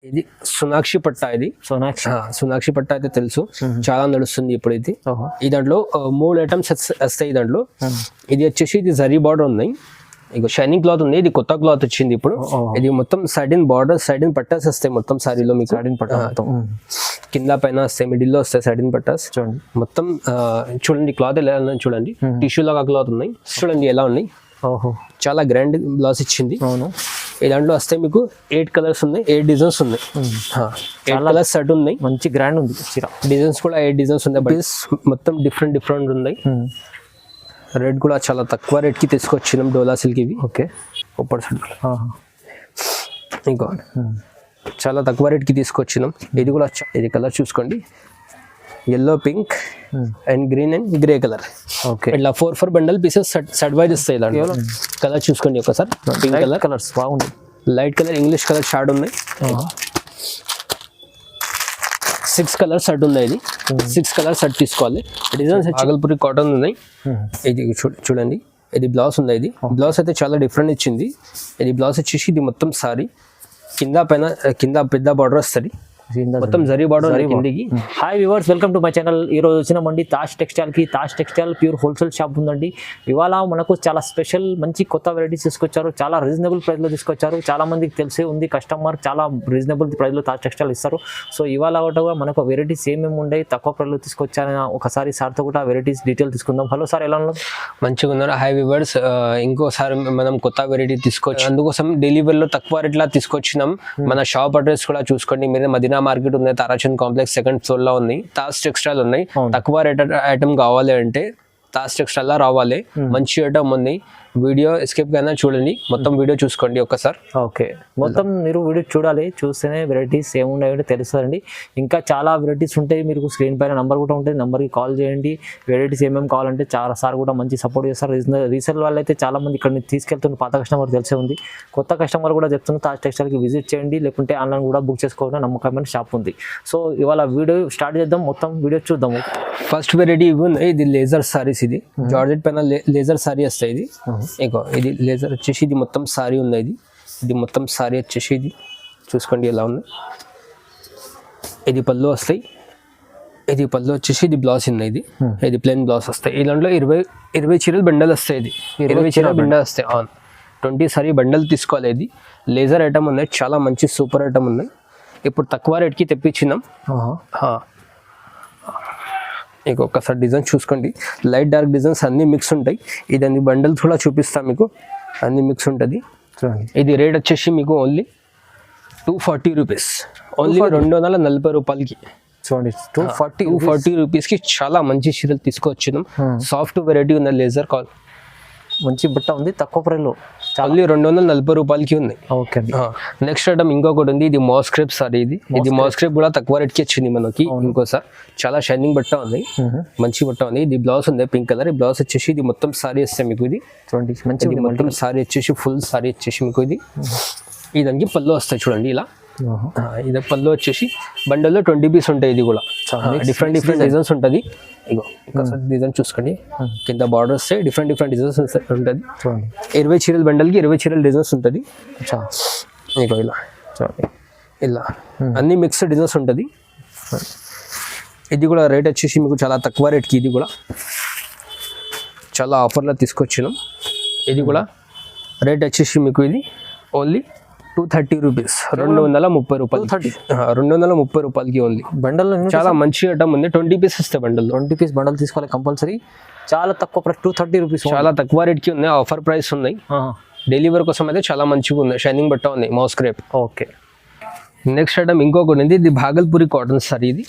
ఇది సోనాక్షి పట్టా. ఇది సోనాక్షి పట్టా అయితే తెలుసు, చాలా నడుస్తుంది ఇప్పుడు. ఇది ఈ దాంట్లో 3 ఐటమ్స్ వస్తాయి దాంట్లో. ఇది వచ్చేసి ఇది జరీ బార్డర్ ఉన్నాయి, ఇక షైనింగ్ క్లాత్ ఉంది. ఇది కొత్త క్లాత్ వచ్చింది ఇప్పుడు. ఇది మొత్తం సైడ్ బార్డర్, సైడ్ పట్టాస్ వస్తాయి మొత్తం సారీలో మీకు. కింద పైన వస్తాయి, మిడిల్ లో వస్తాయి సైడ్ పట్టాస్. చూడండి మొత్తం చూడండి క్లాత్ ఎలా ఉన్నాయి చూడండి, టిష్యూ లాగా క్లాత్ ఉన్నాయి చూడండి ఎలా ఉన్నాయి. చాలా గ్రాండ్ గ్లాస్ ఇచ్చింది. ఈ దాంట్లో వస్తే మీకు 8 కలర్స్ ఉన్నాయి, 8 డిజైన్స్ ఉన్నాయి. 8 కలర్స్ సెట్ ఉన్నాయి, మంచి గ్రాండ్ ఉంది. డిజైన్స్ కూడా 8 డిజైన్స్ ఉన్నాయి, బట్ మొత్తం డిఫరెంట్ ఉన్నాయి. రేట్ కూడా చాలా తక్కువ రేట్కి తీసుకొచ్చినాం డోలా సిల్క్ ఇవి. ఓకే ఒప్పటి సైడ్ ఇంకా చాలా తక్కువ రేట్కి తీసుకొచ్చినాం. ఇది కూడా ఇది కలర్ చూసుకోండి, yellow, pink and green and grey colour. Okay ఇట్లా 4 బండల్ పీసెస్ సెట్ వైజ్ వస్తాయి. దాంట్లో కలర్ చూసుకోండి ఒకసారి. పింక్ కలర్ కలర్స్ బాగుంది, light colour, English colour short ఉన్నాయి. 6 కలర్ సెట్ ఉంది. ఇది 6 కలర్ సెట్ తీసుకోవాలి. డిజైన్స్ భాగల్పూరి కాటన్ ఉన్నాయి. ఇది చూడండి, ఇది బ్లౌజ్ ఉంది. ఇది బ్లౌజ్ అయితే చాలా డిఫరెంట్ ఇచ్చింది. ఇది బ్లౌజ్ వచ్చేసి ఇది మొత్తం సారీ కింద పెద్ద బార్డర్ వస్తుంది, మొత్తం జరీ బార్డర్ కిందికి. Hi viewers, welcome to my channel. ఈరోజు వచ్చినామండి తాజ్ టెక్స్టైల్కి. Taj textile pure wholesale shop ఉందండి. ఇవాళ మనకు చాలా స్పెషల్ మంచి కొత్త వెరైటీస్ తీసుకొచ్చారు, చాలా రీజనబుల్ ప్రైస్లో తీసుకొచ్చారు. చాలా మందికి తెలిసే ఉంది, కస్టమర్ చాలా రీజనబుల్ ప్రైస్లో తాజ్ టెక్స్టైల్ ఇస్తారు. సో ఇవాళ కూడా మనకు వెరైటీస్ ఏమేమి ఉన్నాయి, తక్కువ ప్రైస్లో తీసుకొచ్చారని ఒకసారి సార్తో కూడా వెరైటీస్ డీటెయిల్ తీసుకుందాం. హలో సార్, ఎలా ఉన్నారు? మంచిగా ఉన్నారు. హాయ్ వ్యూవర్స్, ఇంకోసారి మనం కొత్త వెరైటీ తీసుకొచ్చి అందుకోసం డెలివరీలో తక్కువ రేట్లా తీసుకొచ్చినాం. మన షాప్ అడ్రస్ కూడా చూసుకోండి. మీరు మదీనా మార్కెట్ ఉంది, తారాచంద్ కాంప్లెక్స్ 2nd ఫ్లోర్ లో ఉంది. తాజ్ టెక్స్టైల్ ఉన్నాయి. తక్కువ రేట్ ఐటమ్ కావాలి అంటే తాజ్ టెక్స్టైల్ లా రావాలి. మంచి ఐటమ్ ఉంది. వీడియో ఎస్కేప్ కన్నా చూడండి, మొత్తం వీడియో చూసుకోండి ఒక్కసారి. ఓకే మొత్తం మీరు వీడియో చూడాలి, చూస్తేనే వెరైటీస్ ఏమున్నాయో తెలుస్తుందండి. ఇంకా చాలా వెరైటీస్ ఉంటాయి, మీకు స్క్రీన్ పైన నంబర్ కూడా ఉంటుంది, నంబర్కి కాల్ చేయండి. వెరైటీస్ ఏమేమి కావాలంటే చాలా సార్ కూడా మంచి సపోర్ట్ చేస్తారు. రీసేల్ వాళ్ళు అయితే చాలా మంది ఇక్కడ తీసుకెళ్తున్న పాత కస్టమర్ తెలిసే ఉంది. కొత్త కస్టమర్ కూడా చెప్తున్నారు తాజ్ టెక్స్టైల్కి విజిట్ చేయండి, లేకుంటే ఆన్లైన్ కూడా బుక్ చేసుకోవాలని నమ్మకమైన షాప్ ఉంది. సో ఇవాళ వీడియో స్టార్ట్ చేద్దాం, మొత్తం వీడియో చూద్దాము. ఫస్ట్ వెరైటీ ఇవి ఉన్నాయి. ఇది లేజర్ సారీస్, ఇది జార్జెట్ పైన లేజర్ సారీ వస్తాయి. ఇది ఇగో ఇది లేజర్ వచ్చేసి ఇది మొత్తం సారీ ఉంది. ఇది మొత్తం సారీ వచ్చేసి ఇది చూసుకోండి ఎలా ఉంది. ఇది పళ్ళు వస్తాయి, ఇది పళ్ళు వచ్చేసి ఇది బ్లౌజ్ ఉంది. ఇది ప్లెయిన్ బ్లౌజ్ వస్తాయి. ఈ దాంట్లో 20 చీరలు బండల్ వస్తాయి. ఇది 20 చీరలు బండల్ వస్తాయి. 20 సారీ బండల్ తీసుకోవాలి. ఇది లేజర్ ఐటమ్ ఉన్నాయి, చాలా మంచి సూపర్ ఐటమ్ ఉన్నాయి. ఇప్పుడు తక్కువ రేట్కి తెప్పించినాం. మీకు ఒక్కసారి డిజైన్ చూసుకోండి, లైట్ డార్క్ డిజైన్స్ అన్ని మిక్స్ ఉంటాయి. ఇది అన్ని బండల్ కూడా చూపిస్తాను మీకు, అన్ని మిక్స్ ఉంటుంది. ఇది రేట్ వచ్చేసి మీకు ఓన్లీ 240 రూపీస్, ఓన్లీ 240 రూపాయలకి. చూడండి 240 రూపీస్కి చాలా మంచి చీరలు తీసుకొచ్చినాం. సాఫ్ట్ వెరైటీ ఉన్న లేజర్ కాల్, మంచి బట్ట ఉంది, తక్కువ ప్రైస్లో ఓన్లీ 240 రూపాయలకి ఉంది. ఓకే నెక్స్ట్ ఐటమ్ ఇంకొకటి ఉంది. ఇది మాస్క్రేప్ సారీ. ఇది మాస్క్రేప్ కూడా తక్కువ రేట్కి వచ్చింది మనకి. ఇంకోసారి చాలా షైనింగ్ బట్ట ఉంది, మంచి బట్ట ఉంది. ఇది బ్లౌజ్ ఉంది పింక్ కలర్. ఈ బ్లౌజ్ వచ్చేసి ఇది మొత్తం సారీ వస్తాయి మీకు. ఇది మంచి మొత్తం సారీ వచ్చేసి ఫుల్ సారీ వచ్చేసి మీకు ఇది దానికి పళ్ళు వస్తాయి చూడండి ఇలా. ఇది పళ్ళు వచ్చేసి బండల్లో 20 పీస్ ఉంటాయి. ఇది కూడా డిఫరెంట్ డిజైన్స్ ఉంటుంది. ఇగో ఒకసారి డిజైన్ చూసుకోండి, కింద బార్డర్స్ డిఫరెంట్ డిజైన్స్ ఉంటుంది. 20 చీరల బండల్కి 20 చీరల డిజైన్స్ ఉంటుంది. ఇగో ఇలా అన్ని మిక్స్డ్ డిజైన్స్ ఉంటుంది. ఇది కూడా రేట్ వచ్చేసి మీకు చాలా తక్కువ రేట్కి, ఇది కూడా చాలా ఆఫర్లో తీసుకొచ్చినాం. ఇది కూడా రేట్ వచ్చేసి మీకు ఇది ఓన్లీ 230 రూపీస్, 230 రూపాయలు. 230 రూపాయలకి ఓన్లీ. బండల్ చాలా మంచి ఐటమ్ ఉంది. 20 పీస్ వస్తాయి బండల్. 20 పీస్ బండల్ తీసుకోవాలి కంపల్సరీ. చాలా తక్కువ ప్రైస్, 230 రూపీస్, చాలా తక్కువ రేట్కి ఉన్నాయి. ఆఫర్ ప్రైస్ ఉన్నాయి. డెలివరీ కోసం అయితే చాలా మంచిగా ఉంది. షైనింగ్ బట్ట ఉంది, మాస్క్రేప్. ఓకే నెక్స్ట్ ఐటమ్ ఇంకొకటి ఉంది. ఇది భాగల్పూరి కాటన్ సారీ. ఇది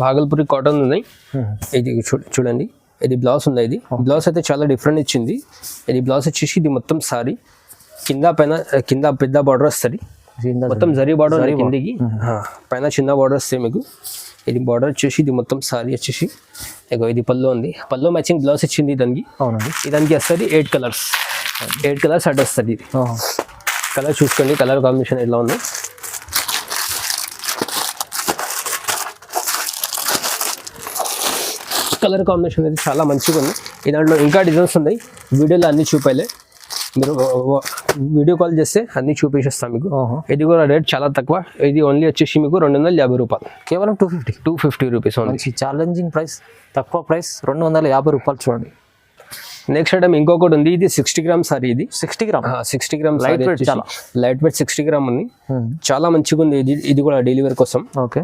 భాగల్పూరి కాటన్ ఉన్నాయి. ఇది చూడండి, ఇది బ్లౌజ్ ఉంది. ఇది బ్లౌజ్ అయితే చాలా డిఫరెంట్ ఇచ్చింది. ఇది బ్లౌజ్ వచ్చేసి ఇది మొత్తం సారీ కింద పెద్ద బార్డర్ వస్తుంది, మొత్తం జరీ బార్డర్ కిందికి, పైన చిన్న బార్డర్ వస్తాయి మీకు. ఇది బార్డర్ వచ్చేసి ఇది మొత్తం సారీ వచ్చేసి ఇగో ఇది పళ్ళు ఉంది. పళ్ళు మ్యాచింగ్ బ్లౌజ్ ఇచ్చింది దానికి. దానికి వస్తుంది 8 కలర్స్ సెట్ వస్తుంది. ఇది కలర్ చూసుకోండి, కలర్ కాంబినేషన్ ఎలా ఉంది. కలర్ కాంబినేషన్ అయితే చాలా మంచిగా ఉంది. ఈ దాంట్లో ఇంకా డిజైన్స్ ఉన్నాయి, వీడియోలో అన్ని చూపాలి. మీరు వీడియో కాల్ చేస్తే అన్ని చూపించేస్తాం మీకు. ఇది కూడా రేట్ చాలా తక్కువ. ఇది ఓన్లీ వచ్చేసి మీకు 250 రూపాయలు, కేవలం 250 రూపీస్ ఓన్లీ. మంచి ఛాలెంజింగ్ ప్రైస్, తక్కువ ప్రైస్ 250 రూపాయలు చూడండి. నెక్స్ట్ ఐటమ్ ఇంకొకటి ఉంది. ఇది 60 గ్రామ్స్ సారీ. ఇది 60 గ్రామ్ 60 గ్రామ్స్ లైట్ వెయిట్, చాలా లైట్ వెయిట్ 60 గ్రామ్ ఉంది. చాలా మంచిగా ఉంది. ఇది కూడా డెలివరీ కోసం. ఓకే,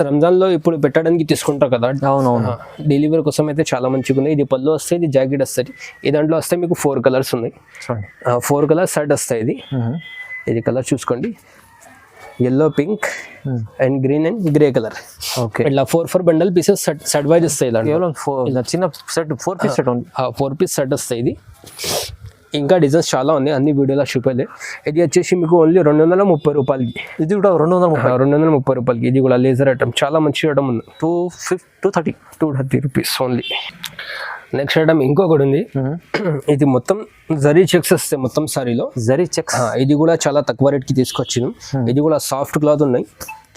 రంజాన్లో ఇప్పుడు పెట్టడానికి తీసుకుంటారు కదా, అవునవును, డెలివరీ కోసం అయితే చాలా మంచిగా ఉంది. ఇది పళ్ళు వస్తాయి, ఇది జాకెట్ వస్తుంది. ఈ దాంట్లో వస్తే మీకు 4 కలర్స్ ఉన్నాయి. 4 కలర్స్ షర్ట్ వస్తాయి. ఇది కలర్ చూసుకోండి, yellow, pink and green and grey colour. Okay, ఇట్లా 4 బండల్ పీసెస్ సెట్ వైజ్ వస్తాయి. కేవలం చిన్న సెట్ 4 పీస్ సెట్ ఉంది. 4 పీస్ సెట్ వస్తాయి. ఇది ఇంకా డిజైన్స్ చాలా ఉన్నాయి, అన్ని వీడియోలో చూపేది. ఇది వచ్చేసి మీకు ఓన్లీ 230 రూపాయలకి. ఇది కూడా 230 రూపాయలకి. ఇది కూడా లేజర్ ఐటమ్, చాలా మంచి ఐటమ్ ఉంది. 230 రూపీస్ ఓన్లీ. నెక్స్ట్ ఐటమ్ ఇంకొకటి ఉంది. ఇది మొత్తం జరీ చెక్స్ వస్తాయి మొత్తం సారీలో. జరీ చెక్స్, ఇది కూడా చాలా తక్కువ రేట్కి తీసుకొచ్చాను. ఇది కూడా సాఫ్ట్ క్లాత్ ఉన్నాయి,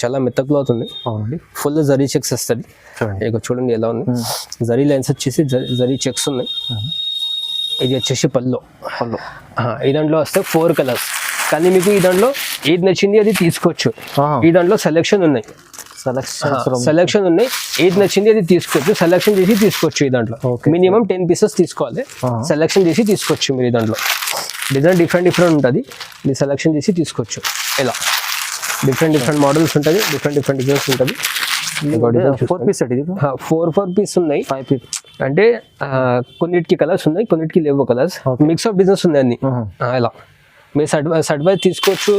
చాలా మెత్త క్లాత్ ఉన్నాయి. ఫుల్ జరీ చెక్స్ వస్తుంది. ఇక చూడండి ఎలా ఉంది. జరీ లైన్స్ వచ్చేసి జరీ చెక్స్ ఉన్నాయి. ఇది వచ్చేసి పళ్ళు. ఈ దాంట్లో వస్తే 4 కలర్స్, కానీ మీకు ఈ దాంట్లో ఏది నచ్చింది అది తీసుకోవచ్చు. ఈ దాంట్లో సెలెక్షన్ ఉన్నాయి, ఏది నచ్చింది అది తీసుకోవచ్చు. సెలెక్షన్ చేసి తీసుకోవచ్చు. ఈ దాంట్లో మినిమం 10 పీసెస్ తీసుకోవాలి. సెలెక్షన్ చేసి తీసుకోవచ్చు మీరు. ఈ దాంట్లో డిజైన్ డిఫరెంట్ ఉంటుంది. మీరు సెలెక్షన్ చేసి తీసుకోవచ్చు. ఇలా డిఫరెంట్ మోడల్స్ ఉంటుంది, డిఫరెంట్ డిజైన్స్ ఉంటుంది. 4 పీస్ సెట్. ఇది 4 పీస్ ఉన్నాయి. 5 పీస్ అంటే కొన్నిటికి కలర్స్ ఉన్నాయి, కొన్నిటికి లేవు కలర్స్. మిక్స్ ఆఫ్ డిజైన్స్ ఉన్నాయి అన్ని. ఇలా మీరు సెట్ వైజ్ తీసుకోవచ్చు,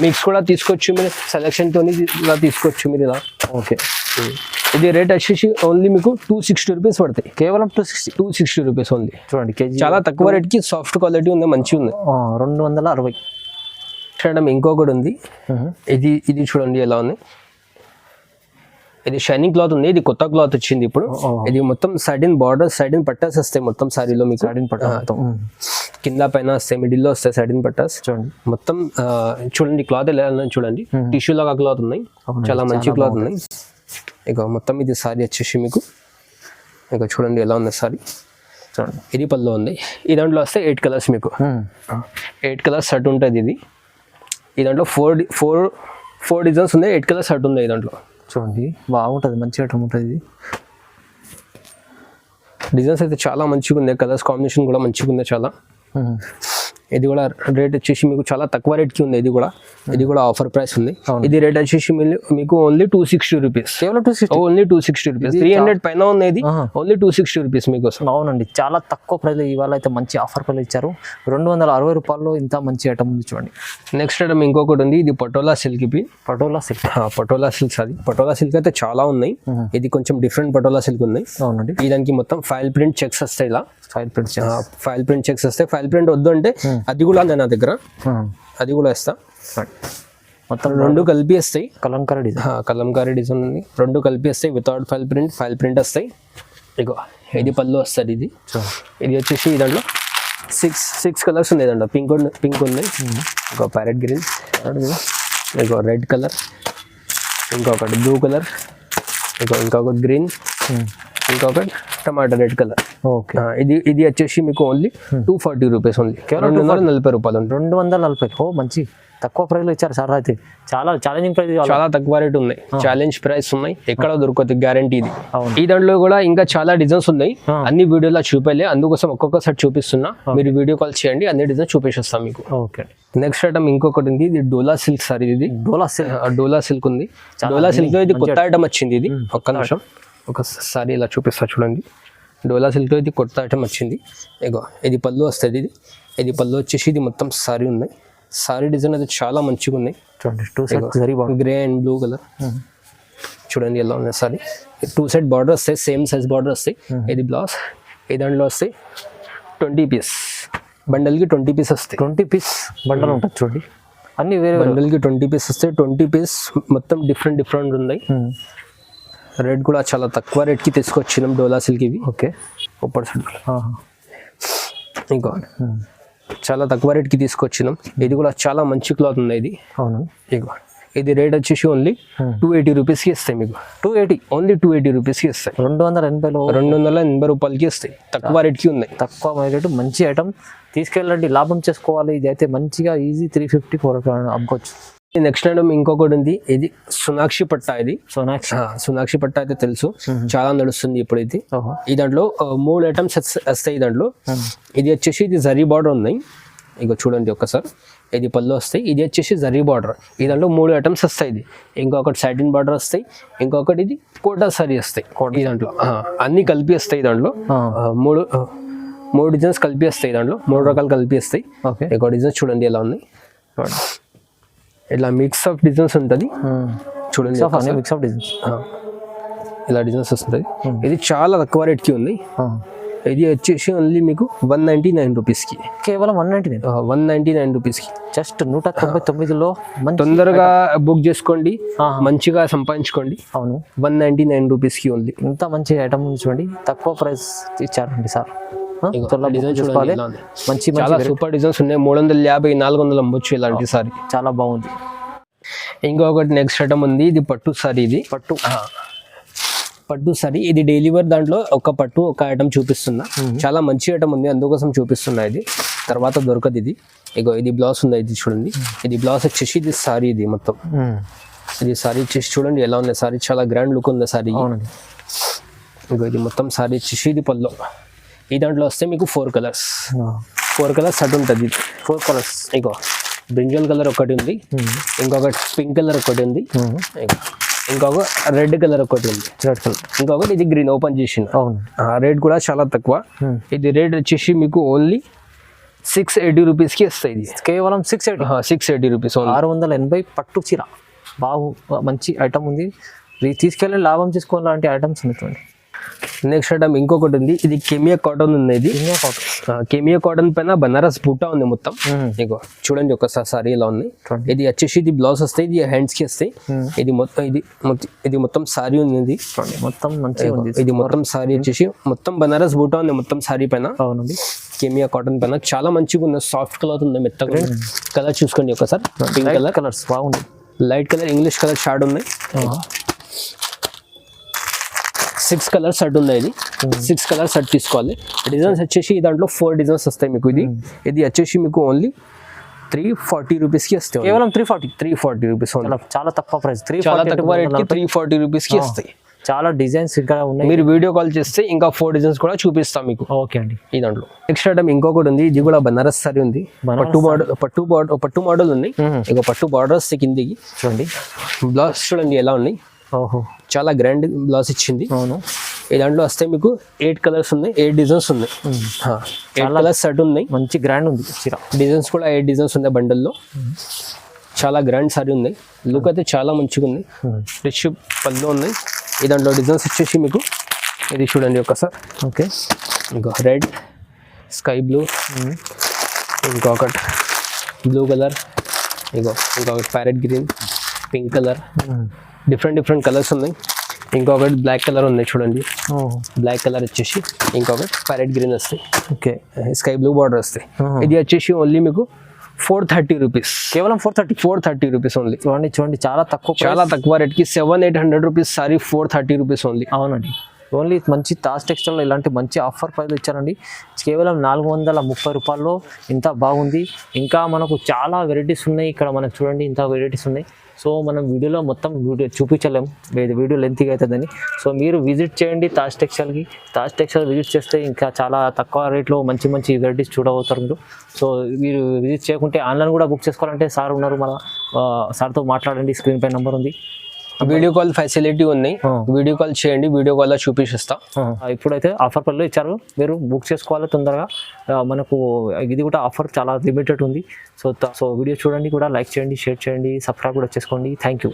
మిక్స్ కూడా తీసుకోవచ్చు. మీరు సెలెక్షన్తో ఇలా తీసుకోవచ్చు మీరు ఇలా. ఓకే, ఇది రేట్ వచ్చేసి ఓన్లీ మీకు 260 రూపీస్ పడతాయి. కేవలం 260 రూపీస్ ఓన్లీ. చూడండి, కేజీ చాలా తక్కువ రేట్కి సాఫ్ట్ క్వాలిటీ ఉంది, మంచిగా ఉంది. 260. చూడండి ఇంకొకటి ఉంది. ఇది చూడండి ఎలా ఉంది. ఇది షైనింగ్ క్లాత్ ఉంది. ఇది కొత్త క్లాత్ వచ్చింది ఇప్పుడు. ఇది మొత్తం సైడిన్ బార్డర్, సైడిన్ పట్టాస్ వస్తాయి మొత్తం సారీలో మీకు. కింద పైన వస్తాయి, మిడిల్లో వస్తాయి సైడిన్ పట్టాస్. చూడండి మొత్తం చూడండి క్లాత్ ఎలా చూడండి. టిష్యూ లాగా క్లాత్ ఉన్నాయి, చాలా మంచి క్లాత్ ఉన్నాయి. ఇక మొత్తం ఇది సారీ వచ్చేసి మీకు ఇక చూడండి ఎలా ఉంది సారీ. చూడండి ఇది పళ్ళు ఉంది. ఈ దాంట్లో వస్తే 8 కలర్స్ మీకు. 8 కలర్స్ షర్ట్ ఉంటుంది. ఇది ఈ దాంట్లో 4 డిజైన్స్ ఉన్నాయి. 8 కలర్స్ షర్ట్ ఉంది ఈ దాంట్లో. చూడండి బాగుంటుంది, మంచి ఐటమ్ ఉంటుంది. ఇది డిజైన్స్ అయితే చాలా మంచిగా ఉంది, కలర్స్ కాంబినేషన్ కూడా మంచిగా ఉంది చాలా. ఇది కూడా రేట్ వచ్చేసి మీకు చాలా తక్కువ రేట్కి ఉంది. ఇది కూడా ఆఫర్ ప్రైస్ ఉంది. ఇది రేట్ వచ్చేసి మీకు ఓన్లీ 260 రూపీస్. కేవలం 260, ఓన్లీ 260 రూపీస్. 300 పైన ఉంది. ఓన్లీ 260 రూపీస్ మీకోసం. అవునండి, చాలా తక్కువ ప్రైస్. ఇవాళ అయితే మంచి ఆఫర్ ప్రైస్ ఇచ్చారు. 260 రూపాయల్లో ఇంత మంచి ఐటమ్ ఉంది చూడండి. నెక్స్ట్ ఐటమ్ ఇంకొకటి ఉంది. ఇది పటోలా సిల్క్. పటోలా సిల్క్ అది పటోలా సిల్క్ అయితే చాలా ఉన్నాయి. ఇది కొంచెం డిఫరెంట్ పటోలా సిల్క్ ఉన్నాయి. అవునండి, ఈ దానికి మొత్తం ఫైల్ ప్రింట్ చెక్స్ వస్తాయి. ఇలా ఫైల్ ప్రింట్ చెక్స్ వస్తాయి. ఫైల్ ప్రింట్ వద్దు అంటే అది కూడా నా దగ్గర, అది కూడా ఇస్తా. మొత్తం 2 కలిపి వస్తాయి. కలంకారీ డిజైన్ ఉంది. 2 కలిపి వస్తాయి. వితౌట్ ఫైల్ ప్రింట్ వస్తాయి. ఇగో ఇది పళ్ళు వస్తుంది. ఇది వచ్చేసి దాంట్లో 6 కలర్స్ ఉన్నాయి. దాంట్లో పింక్ ఉంది, ఇంకో ప్యారెట్ గ్రీన్, ఇంకో రెడ్ కలర్, ఇంకొకటి బ్లూ కలర్, ఇంకొకటి గ్రీన్, ఇంకొకటి టమాటా రెడ్ కలర్. ఓకే, ఇది వచ్చేసి మీకు ఓన్లీ 240 రూపీస్ ఓన్లీ. 240 రూపాయలు. 240. ఓ మంచి తక్కువ ప్రైస్ లో ఇచ్చారు సార్. అయితే చాలా ఛాలెంజింగ్ ప్రైస్, చాలా తక్కువ రేట్ ఉన్నాయి. ఛాలెంజ్ ప్రైస్ ఉన్నాయి, ఎక్కడ దొరకదు, గ్యారంటీ. ఇది ఈ దాంట్లో కూడా ఇంకా చాలా డిజైన్స్ ఉన్నాయి. అన్ని వీడియోలో చూపేలే, అందుకోసం ఒక్కొక్క సెట్ చూపిస్తున్నా. మీరు వీడియో కాల్ చేయండి, అన్ని డిజైన్స్ చూపించేస్తాం మీకు. ఓకే, నెక్స్ట్ ఐటమ్ ఇంకొకటి ఉంది. ఇది డోలా సిల్క్ సారీ. ఇది డోలా సిల్క్ ఉంది. డోలా సిల్క్ లో ఇది కొత్త ఐటమ్ వచ్చింది. ఇది ఒక్క నిమిషం ఒకసారి ఇలా చూపిస్తా చూడండి. డోలా సిల్క్ ఇది కొత్త ఐటమ్ వచ్చింది. ఇది పళ్ళు వస్తుంది. ఇది పళ్ళు వచ్చేసి ఇది మొత్తం సారీ ఉన్నాయి. సారీ డిజైన్ అయితే చాలా మంచిగా ఉన్నాయి. చూడండి, గ్రే అండ్ బ్లూ కలర్. చూడండి ఎలా ఉన్నాయి సారీ. 2 సెట్ బార్డర్ వస్తాయి, సేమ్ సైజ్ బార్డర్ వస్తాయి. ఇది బ్లౌజ్. ఈ దాంట్లో వస్తాయి 20 పీస్. బండల్కి 20 పీస్ వస్తాయి. 20 పీస్ బండల్ ఉంటుంది చూడండి. అన్ని వేరే బండల్కి 20 పీస్ వస్తాయి. 20 పీస్ మొత్తం డిఫరెంట్ ఉన్నాయి. రేట్ కూడా చాలా తక్కువ రేట్కి తీసుకొచ్చినాం డోలా సిల్క్ ఇవి. ఓకే, ఇంకా చాలా తక్కువ రేట్కి తీసుకొచ్చినాం. ఇది కూడా చాలా మంచి క్లాత్ ఉంది. ఇది అవును. ఇది రేట్ వచ్చేసి ఓన్లీ 280 రూపీస్కి ఇస్తాయి మీకు. 280 ఓన్లీ 280 రూపీస్కి ఇస్తాయి. 280లో 280 రూపాయలకి ఇస్తాయి. తక్కువ రేట్కి ఉన్నాయి. తక్కువ రేటు మంచి ఐటమ్ తీసుకెళ్ళండి, లాభం చేసుకోవాలి. ఇది అయితే మంచిగా ఈజీ 350 400 అమ్ముకోవచ్చు. నెక్స్ట్ ఐటమ్ ఇంకొకటి ఉంది. ఇది సోనాక్షి పట్ట. ఇది సోనాక్షి సోనాక్షి పట్ట అయితే తెలుసు, చాలా నడుస్తుంది ఇప్పుడు. ఇది ఈ దాంట్లో 3 ఐటమ్స్ వస్తాయి దాంట్లో. ఇది వచ్చేసి ఇది జరీ బార్డర్ ఉన్నాయి. ఇక చూడండి ఒక్కసారి, ఇది పళ్ళు వస్తాయి. ఇది వచ్చేసి జరీ బార్డర్. ఈ దాంట్లో 3 ఐటమ్స్ వస్తాయి. ఇది ఇంకొకటి సాటిన్ బార్డర్ వస్తాయి, ఇంకొకటి ఇది కోటా సారీ వస్తాయి. ఈ దాంట్లో అన్ని కలిపి వస్తాయి. దాంట్లో మూడు డిజైన్స్ కలిపి వస్తాయి. దాంట్లో 3 రకాలు కలిపి వస్తాయి. ఇంకో డిజైన్స్ చూడండి ఎలా ఉన్నాయి. ఇట్లా మిక్స్ ఆఫ్ డిజైన్స్ ఉంటుంది చూడండి. మిక్స్ ఆఫ్ డిజైన్స్ ఇలా డిజైన్స్ వస్తుంది. ఇది చాలా తక్కువ రేట్కి ఉంది. ఇది వచ్చేసి ఓన్లీ మీకు 199 రూపీస్కి. కేవలం 199 రూపీస్కి. జస్ట్ 199లో తొందరగా బుక్ చేసుకోండి, మంచిగా సంపాదించుకోండి. అవును, 199 రూపీస్కి ఉంది. ఇంత మంచి ఐటమ్ చూడండి, తక్కువ ప్రైస్ ఇచ్చారండి సార్. మంచి చాలా సూపర్ డిజైన్స్ ఉన్నాయి. 350 400 అమ్మొచ్చు ఇలాంటి సారీ. చాలా బాగుంది. ఇంకొకటి నెక్స్ట్ ఐటమ్ ఉంది. ఇది పట్టు సారీ. ఇది పట్టు సారీ. ఇది డైలీ వేర్ దాంట్లో ఒక ఐటమ్ చూపిస్తున్నా. చాలా మంచి ఐటమ్ ఉంది, అందుకోసం చూపిస్తున్నా. ఇది తర్వాత దొరకదు. ఇది ఇగో ఇది బ్లౌజ్ ఉంది. ఇది చూడండి, ఇది బ్లౌజ్ వచ్చేసి ఇది సారీ. ఇది మొత్తం ఇది సారీ వచ్చేసి చూడండి ఎలా ఉంది. సారీ చాలా గ్రాండ్ లుక్ ఉంది సారీ. ఇగో ఇది మొత్తం సారీ వచ్చేసి ఇది పళ్ళు. ఈ దాంట్లో వస్తే మీకు 4 కలర్స్ సెట్ ఉంటుంది. 4 కలర్స్. ఇగో బ్రింజల్ కలర్ ఒకటి ఉంది, ఇంకొకటి పింక్ కలర్ ఒకటి ఉంది, ఇంకొక రెడ్ కలర్ ఒకటి ఉంది, ఇంకొకటి ఇది గ్రీన్ ఓపెన్ చేసింది. రేట్ కూడా చాలా తక్కువ. ఇది రేట్ వచ్చేసి మీకు ఓన్లీ 680 రూపీస్కి వస్తాయి. ఇది కేవలం 680 రూపీస్. 680 పట్టు చీర. మంచి ఐటమ్ ఉంది, తీసుకెళ్ళి లాభం చేసుకోవాలంటే ఐటమ్స్ ఉన్నటువంటి. నెక్స్ట్ ఐటమ్ ఇంకొకటి ఉంది. ఇది కెమియా కాటన్ ఉంది. ఇది కెమియా కాటన్ పైన బనారస్ బూటా ఉంది మొత్తం. ఇగో చూడండి ఒకసారి సారీ ఇలా ఉంది. ఇది వచ్చేసి ఇది బ్లౌజ్ వస్తాయి, ఇది హ్యాండ్స్ కి వస్తాయి. ఇది మొత్తం సారీ ఉంది. మొత్తం మంచిగా ఉంది. ఇది మొత్తం సారీ వచ్చేసి మొత్తం బనారస్ బూటా ఉంది మొత్తం సారీ పైన. అవునండి, కెమియా కాటన్ పైన చాలా మంచిగా ఉంది. సాఫ్ట్ క్లాత్ ఉంది, మెత్తగా. కలర్ చూసుకోండి ఒకసారి. పింక్ కలర్, కలర్స్ బాగుంది. Light colour, English colour short ఉన్నాయి. 6 కలర్ సెట్ ఉంది. ఇది 6 కలర్ సెట్ తీసుకోవాలి. డిజైన్స్ వచ్చేసి దాంట్లో 4 డిజైన్స్ వస్తాయి మీకు. ఇది వచ్చేసి మీకు ఓన్లీ 340 రూపీస్కి వస్తాయి. కేవలం 340 రూపీస్. చాలా తక్కువ ప్రైస్. చాలా తక్కువ రేట్కి 340 రూపీస్కి వస్తాయి. చాలా డిజైన్స్ ఇంకా ఉన్నాయి. మీరు వీడియో కాల్ చేస్తే ఇంకా 4 డిజైన్స్ కూడా చూపిస్తాం మీకు. ఓకే అండి. ఈ దాంట్లో నెక్స్ట్ ఐటమ్ ఇంకొకటి ఉంది. ఇది కూడా బనారస్ సారీ ఉంది. పట్టు మోడల్ ఉంది. ఇక పట్టు బార్డర్ వస్తాయి కిందికి. చూడండి బ్లౌజ్ చూడండి ఎలా ఉన్నాయి. చాలా గ్రాండ్ బ్లౌజ్ ఇచ్చింది. అవును, ఈ దాంట్లో వస్తే మీకు 8 కలర్స్ ఉన్నాయి, 8 డిజైన్స్ ఉన్నాయి. 8 కలర్స్ సెట్ ఉన్నాయి. మంచి గ్రాండ్ ఉంది. డిజైన్స్ కూడా 8 డిజైన్స్ ఉన్నాయి బండల్లో. చాలా గ్రాండ్ సారీ ఉంది. లుక్ అయితే చాలా మంచిగా ఉంది. రిచ్ పళ్ళు ఉన్నాయి. ఈ దాంట్లో డిజైన్స్ వచ్చేసి మీకు ఇది చూడండి ఒకసారి. ఓకే, ఇంకో రెడ్, స్కై బ్లూ, ఇంకొకటి బ్లూ కలర్, ఇంకొకటి parrot green, pink colour. Different colours ఉన్నాయి. ఇంకొకటి బ్లాక్ కలర్ ఉన్నాయి చూడండి. బ్లాక్ కలర్ వచ్చేసి ఇంకొకటి ప్యారెట్ గ్రీన్ వస్తాయి. ఓకే, స్కై బ్లూ బార్డర్ వస్తాయి. ఇది వచ్చేసి ఓన్లీ మీకు 430 రూపీస్. కేవలం 430 రూపీస్ ఓన్లీ. చూడండి చాలా తక్కువ రేట్కి 700-800 రూపీస్ సారీ 430 రూపీస్ ఓన్లీ. అవునండి, ఓన్లీ మంచి తాజ్ టెక్స్టైల్లో ఇలాంటి మంచి ఆఫర్ ప్రైస్ ఇచ్చారండి. కేవలం 430 రూపాయల్లో ఇంత బాగుంది. ఇంకా మనకు చాలా వెరైటీస్ ఉన్నాయి ఇక్కడ. మనకు చూడండి ఇంత వెరైటీస్ ఉన్నాయి. సో మనం వీడియోలో మొత్తం చూపించలేము, వీడియో లెంతీగా అవుతుందని. సో మీరు విజిట్ చేయండి తాజ్ టెక్స్టైల్కి. తాజ్ టెక్స్టైల్ విజిట్ చేస్తే ఇంకా చాలా తక్కువ రేట్లో మంచి వెరైటీస్ చూడబోతారు మీరు. సో మీరు విజిట్ చేయకుంటే ఆన్లైన్ కూడా బుక్ చేసుకోవాలంటే సార్ ఉన్నారు, మన సార్తో మాట్లాడండి. స్క్రీన్ పై నెంబర్ ఉంది. వీడియో కాల్ ఫెసిలిటీ ఉన్నాయి. వీడియో కాల్ చేయండి, వీడియో కాల్ చూపిస్తా. ఇప్పుడైతే ఆఫర్ పళ్ళు ఇచ్చారు, మీరు బుక్ చేసుకోవాలి తొందరగా. మనకు ఇది కూడా ఆఫర్ చాలా లిమిటెడ్ ఉంది. సో వీడియో చూడండి కూడా, లైక్ చేయండి, షేర్ చేయండి, సబ్స్క్రైబ్ కూడా చేసుకోండి. Thank you.